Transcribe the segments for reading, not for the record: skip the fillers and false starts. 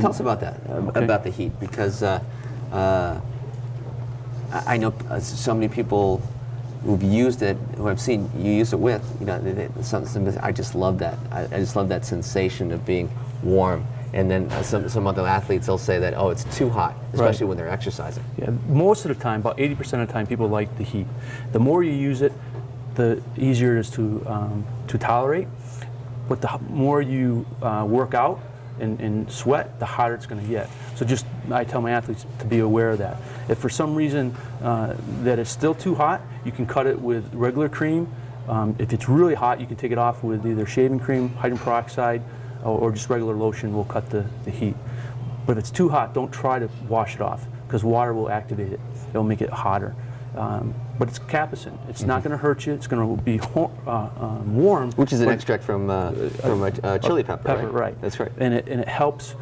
Tell us about that, about the heat, because I know so many people who've used it, who I've seen you use it with, you know, I just love that. I just love that sensation of being warm. And then some other athletes, they'll say that, oh, it's too hot, especially when they're exercising. Yeah, most of the time, about 80% of the time, people like the heat. The more you use it, the easier it is to tolerate. But the more you work out and sweat, the hotter it's going to get. So just, I tell my athletes to be aware of that. If for some reason that it's still too hot, you can cut it with regular cream. If it's really hot, you can take it off with either shaving cream, hydrogen peroxide, or just regular lotion will cut the heat. But if it's too hot, don't try to wash it off, because water will activate it. It'll make it hotter. But it's capsaicin. It's not going to hurt you. It's going to be warm. Which is an extract from a chili pepper, right? That's right. And it helps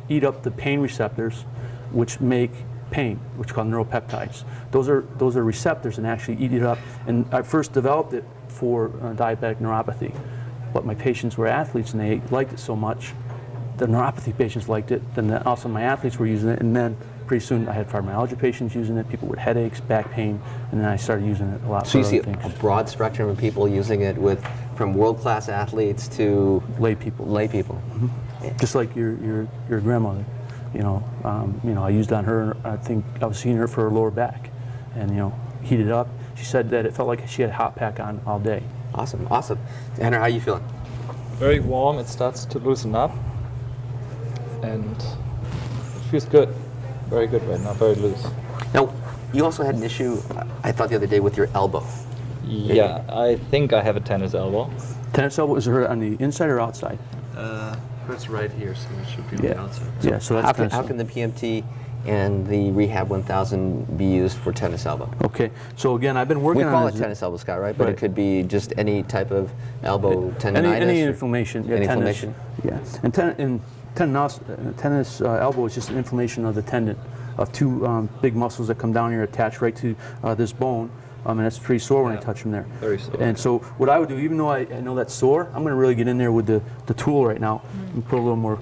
eat up the pain receptors, which make pain, which are called neuropeptides. Those are receptors and actually eat it up. And I first developed it for diabetic neuropathy. But my patients were athletes and they liked it so much. The neuropathy patients liked it. Then also my athletes were using it. And then pretty soon I had fibromyalgia patients using it, people with headaches, back pain, and then I started using it a lot. So you see a broad spectrum of people using it, from world-class athletes to lay people. Mm-hmm. Just like your grandmother. You know, I used it on her. I think I was seeing her for her lower back, and heated up. She said that it felt like she had a hot pack on all day. Awesome, awesome. Henry, how are you feeling? Very warm. It starts to loosen up, and it feels good. Very good right now. Very loose. Now, you also had an issue, I thought the other day, with your elbow. Yeah, I think I have a tennis elbow. Tennis elbow, is it hurt on the inside or outside? Hurts right here, so it should be on the outside. Yeah, so that's how can the PMT and the Rehab1000 be used for tennis elbow? Okay, so again, I've been working on We call it tennis elbow, Scott, right? But it could be just any type of elbow tendonitis. Any inflammation. Any inflammation. Yeah, and tennis elbow is just an inflammation of the tendon, of two big muscles that come down here, attached right to this bone. And it's pretty sore when I touch them there. Very sore. And so what I would do, even though I know that's sore, I'm going to really get in there with the tool right now and put a little more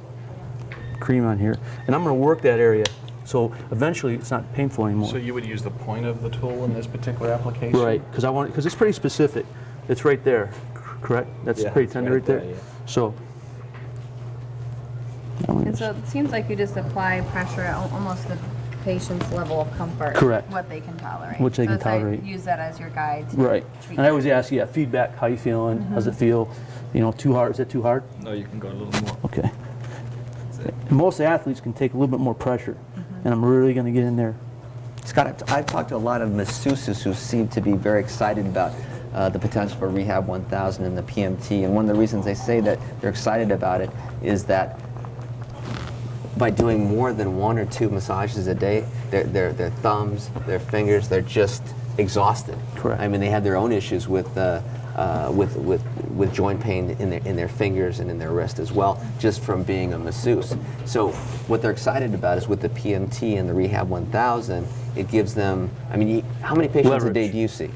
cream on here. And I'm going to work that area. So eventually it's not painful anymore. So you would use the point of the tool in this particular application? Right, because it's pretty specific. It's right there, correct? That's pretty tender right there. Yeah. So. And so it seems like you just apply pressure at almost the patient's level of comfort. Correct. What they can tolerate. Which they can it's tolerate. Like, use that as your guide to Right. treat And I always ask, feedback, how you feeling? How's it feel? Too hard, is it too hard? No, you can go a little more. Okay. And most athletes can take a little bit more pressure. And I'm really going to get in there. Scott, I've talked to a lot of masseuses who seem to be very excited about the potential for Rehab1000 and the PMT. And one of the reasons they say that they're excited about it is that by doing more than 1 or 2 massages a day, their thumbs, their fingers, they're just exhausted. Correct. I mean, they have their own issues with joint pain in their fingers and in their wrist as well, just from being a masseuse. So what they're excited about is with the PMT and the Rehab1000, it gives them, I mean, how many patients a day do you see?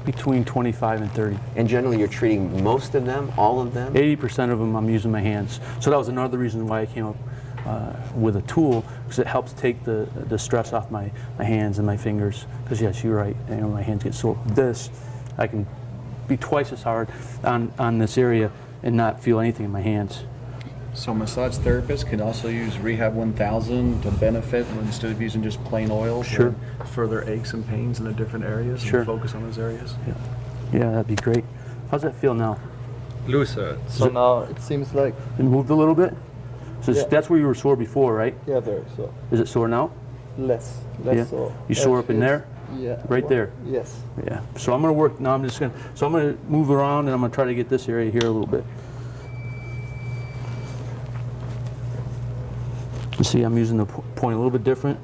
Between 25 and 30. And generally you're treating most of them, all of them? 80% of them I'm using my hands. So that was another reason why I came up with a tool, because it helps take the stress off my hands and my fingers. Because yes, you're right, my hands get sore. This, I can be twice as hard on this area and not feel anything in my hands. So massage therapists can also use Rehab1000 to benefit instead of using just plain oil Sure. for their aches and pains in the different areas Sure. and focus on those areas? Yeah, that'd be great. How's that feel now? Looser. So now it seems like, It moved a little bit? So Yeah. that's where you were sore before, right? yeah, very sore. Is it sore now? Less Yeah. sore. You sore up in there? Yeah. Right there? Yes. Yeah. So I'm going to work, now I'm going to move around and I'm going to try to get this area here a little bit. You see, I'm using the point a little bit different.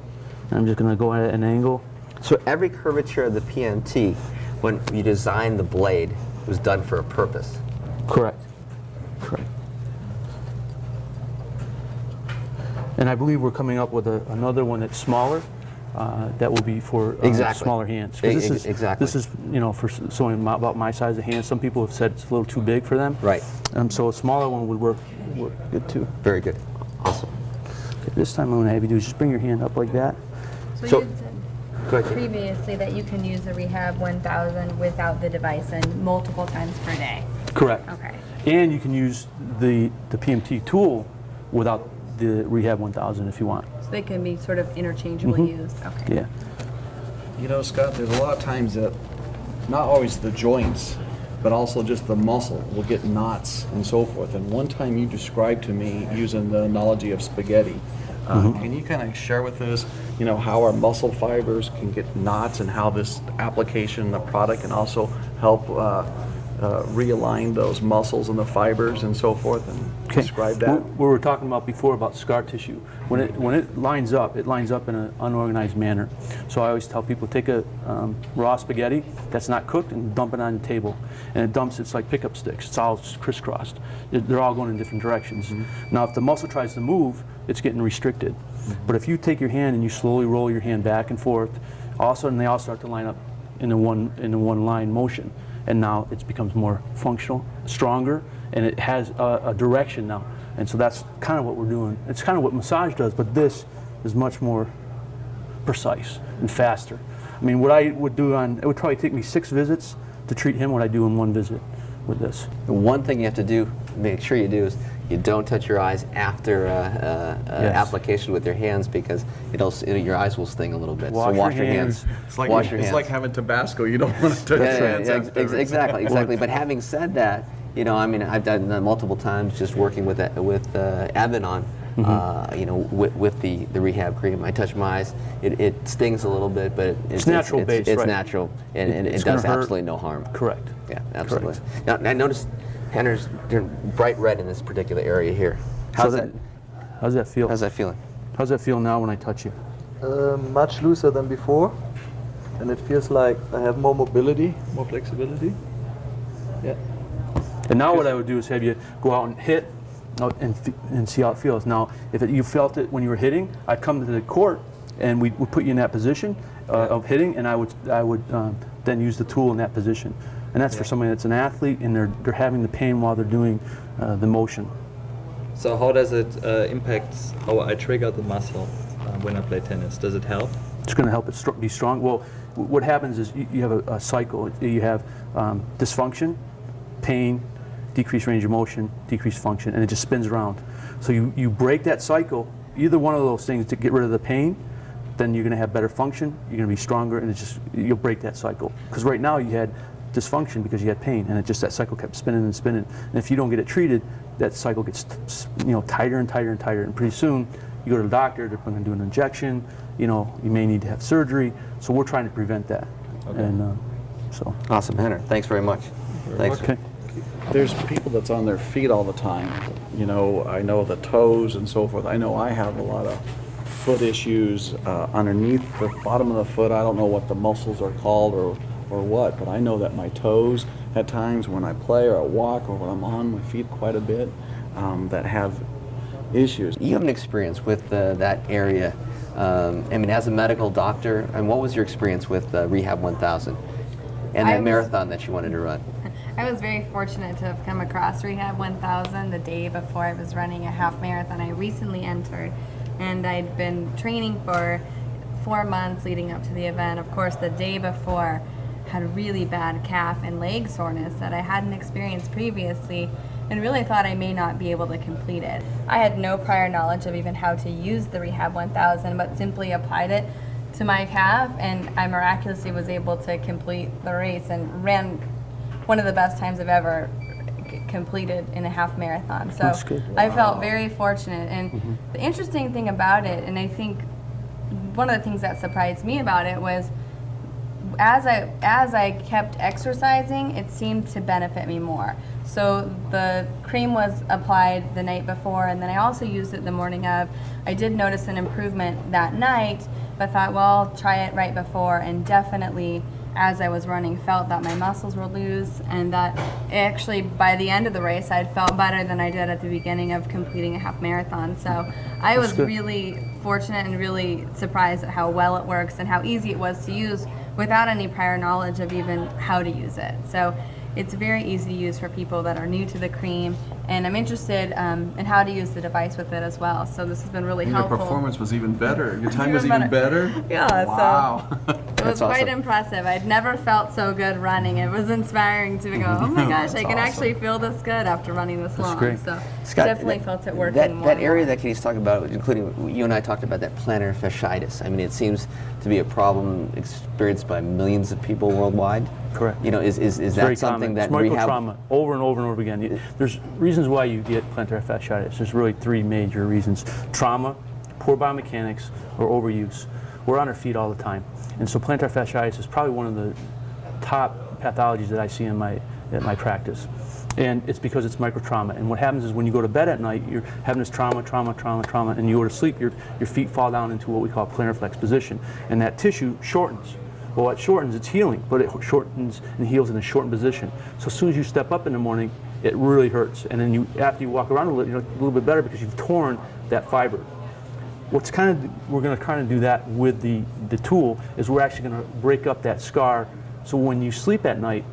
And I'm just going to go at an angle. So every curvature of the PMT, when you designed the blade, was done for a purpose. Correct. Correct. And I believe we're coming up with another one that's smaller, that will be for Exactly. smaller hands. 'Cause this is, Exactly. This is, you know, for someone about my size of hand. Some people have said it's a little too big for them. Right. So a smaller one would work good too. Very good. Awesome. Okay, this time I'm going to have you do is just bring your hand up like that. So- you said Go ahead. previously that you can use the Rehab 1000 without the device and multiple times per day. Correct. Okay. And you can use the PMT tool without the Rehab 1000 if you want. So they can be sort of interchangeably used. Okay. Yeah. You know, Scott, there's a lot of times that not always the joints, but also just the muscle will get knots and so forth. And one time you described to me using the analogy of spaghetti. Can you kind of share with us, you know, how our muscle fibers can get knots and how this application, the product, can also help realign those muscles and the fibers and so forth, and describe that? What we were talking about before about scar tissue. When it lines up in an unorganized manner. So I always tell people, take a raw spaghetti that's not cooked and dump it on the table. And it dumps, it's like pickup sticks. It's all crisscrossed. They're all going in different directions. Now, if the muscle tries to move, it's getting restricted. But if you take your hand and you slowly roll your hand back and forth, all of a sudden they all start to line up in a one line motion. And now it becomes more functional, stronger, and it has a direction now. And so that's kind of what we're doing. It's kind of what massage does, but this is much more precise and faster. I mean, what I would do it would probably take me 6 visits to treat him, what I do in 1 visit with this. The one thing you have to do, make sure you do, is you don't touch your eyes after application with your hands, because your eyes will sting a little bit. Wash so wash your your hands. It's like, wash your it's hands. like having Tabasco. You don't want to touch Yeah, your yeah, hands yeah, afterwards. exactly. But having said that, you know, I mean, I've done that multiple times just working with Evan on, you know, with the rehab cream. I touch my eyes. It stings a little bit, but It's natural based, It's right. natural, and it It's gonna does hurt. absolutely no harm. Correct. Yeah, absolutely. Now, I noticed Henner's bright red in this particular area here. How's that feel? How's that feeling? How's that feel now when I touch you? Much looser than before, and it feels like I have more mobility, more flexibility. Yeah. And now what I would do is have you go out and hit and see how it feels. Now, if you felt it when you were hitting, I'd come to the court and we would put you in that position of hitting, and I would then use the tool in that position. And that's for somebody that's an athlete and they're having the pain while they're doing the motion. So how does it impact how I trigger the muscle when I play tennis? Does it help? It's going to help it be strong. Well, what happens is you have a cycle. You have dysfunction, pain, decreased range of motion, decreased function, and it just spins around. So you break that cycle, either one of those things, to get rid of the pain, then you're going to have better function, you're going to be stronger, and you'll break that cycle. Because right now you had dysfunction because you had pain, and that cycle kept spinning and spinning. And if you don't get it treated, that cycle gets tighter and tighter and tighter, and pretty soon you go to the doctor, they're going to do an injection, you may need to have surgery. So we're trying to prevent that. Okay. And so. Awesome, Henner. Thanks very much. Thanks. Okay. There's people that's on their feet all the time. You know, I know the toes and so forth. I know I have a lot of foot issues underneath the bottom of the foot. I don't know what the muscles are called or what, but I know that my toes at times when I play or I walk or when I'm on my feet quite a bit that have issues. You have an experience with that area. I mean, as a medical doctor, and what was your experience with Rehab 1000 and that marathon that you wanted to run? I was very fortunate to have come across Rehab 1000 the day before I was running a half marathon I recently entered, and I'd been training for 4 months leading up to the event. Of course, the day before had really bad calf and leg soreness that I hadn't experienced previously, and really thought I may not be able to complete it. I had no prior knowledge of even how to use the Rehab 1000, but simply applied it to my calf, and I miraculously was able to complete the race and ran one of the best times I've ever completed in a half marathon. So That's good. I felt very fortunate. And the interesting thing about it, and I think one of the things that surprised me about it, was as I kept exercising, it seemed to benefit me more. So the cream was applied the night before, and then I also used it the morning of. I did notice an improvement that night, but thought, well, I'll try it right before, and definitely as I was running, felt that my muscles were loose, and that actually by the end of the race, I felt better than I did at the beginning of completing a half marathon. So I was good. really fortunate and really surprised at how well it works and how easy it was to use without any prior knowledge of even how to use it. So it's very easy to use for people that are new to the cream, and I'm interested in how to use the device with it as well. So this has been really Your helpful. performance was even better. Your time was even even better. Yeah, Wow. so it was quite awesome. impressive. I'd never felt so good running. It was inspiring to go, oh my gosh, I can actually feel this good after running this long. great. So Scott, definitely felt it working more. That and area more. that Katie's talking about, including you and I talked about that plantar fasciitis. I mean, it seems to be a problem experienced by millions of people worldwide. Correct. You know, is It's that very something common. that It's micro rehab? trauma over and over and over again. There's reasons why you get plantar fasciitis. There's really three major reasons: trauma, poor biomechanics, or overuse. We're on our feet all the time, and so plantar fasciitis is probably one of the top pathologies that I see in my practice. And it's because it's micro trauma. And what happens is when you go to bed at night, you're having this trauma, and you go to sleep, your feet fall down into what we call plantar flex position, and that tissue shortens. Well, it shortens, it's healing, but it shortens and heals in a shortened position. So as soon as you step up in the morning, it really hurts. And then after you walk around you're a little bit better because you've torn that fiber. We're going to kind of do that with the tool, is we're actually going to break up that scar. So when you sleep at night,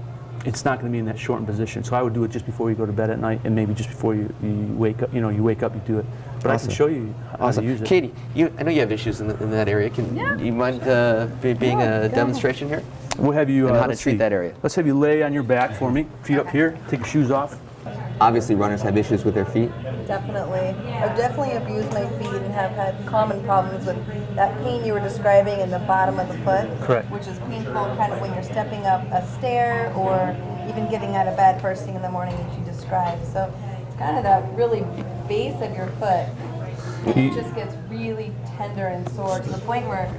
it's not going to be in that shortened position. So I would do it just before you go to bed at night, and maybe just before you wake up. You wake up, you do it. But I can show you how to use it. Katie, I know you have issues in that area. You mind being a demonstration here? We'll have you. And how to let's treat see. that area. Let's have you lay on your back for me. Feet up here. Take your shoes off. Obviously, runners have issues with their feet. Definitely. I've definitely abused my feet and have had common problems with that pain you were describing in the bottom of the foot. Correct. Which is painful kind of when you're stepping up a stair or even getting out of bed first thing in the morning, as you described. So kind of that really base of your foot, it just gets really tender and sore to the point where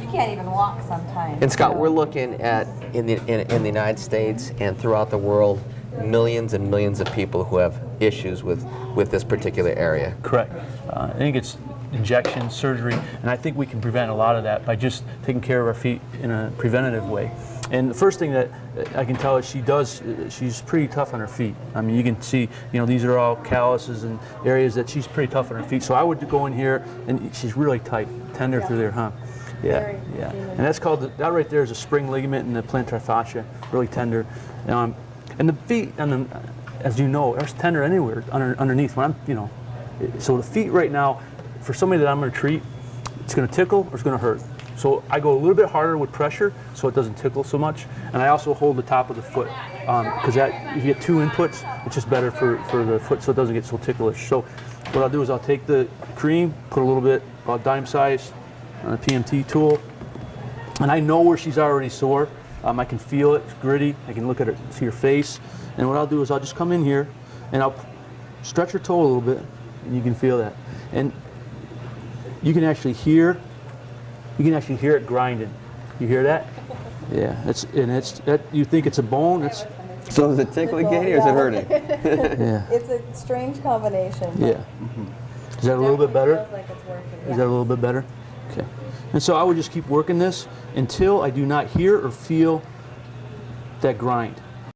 you can't even walk sometimes. And Scott, we're looking at in the United States and throughout the world, millions and millions of people who have issues with this particular area. Correct. I think it's injection, surgery, and I think we can prevent a lot of that by just taking care of our feet in a preventative way. And the first thing that I can tell is she's pretty tough on her feet. I mean, you can see, these are all calluses and areas that she's pretty tough on her feet. So I would go in here, and she's really tight, tender through there, huh? Yeah, yeah. And that's called, that right there is a spring ligament in the plantar fascia, really tender. And the feet, as you know, are tender anywhere underneath. So the feet right now, for somebody that I'm going to treat, it's going to tickle or it's going to hurt. So I go a little bit harder with pressure so it doesn't tickle so much. And I also hold the top of the foot because if you get two inputs, it's just better for the foot so it doesn't get so ticklish. So what I'll do is I'll take the cream, put a little bit, about dime size, on a PMT tool. And I know where she's already sore. I can feel it, it's gritty. I can look at her, see her face. And what I'll do is I'll just come in here and I'll stretch her toe a little bit, and you can feel that. And you can actually hear it grinding. You hear that? Yeah, you think it's a bone, So is it tickling, Katie, or is it hurting? yeah. It's a strange combination. Yeah. Is that a little bit better? Feels like it's working. Is that a little bit better? Okay. And so I would just keep working this until I do not hear or feel that grind.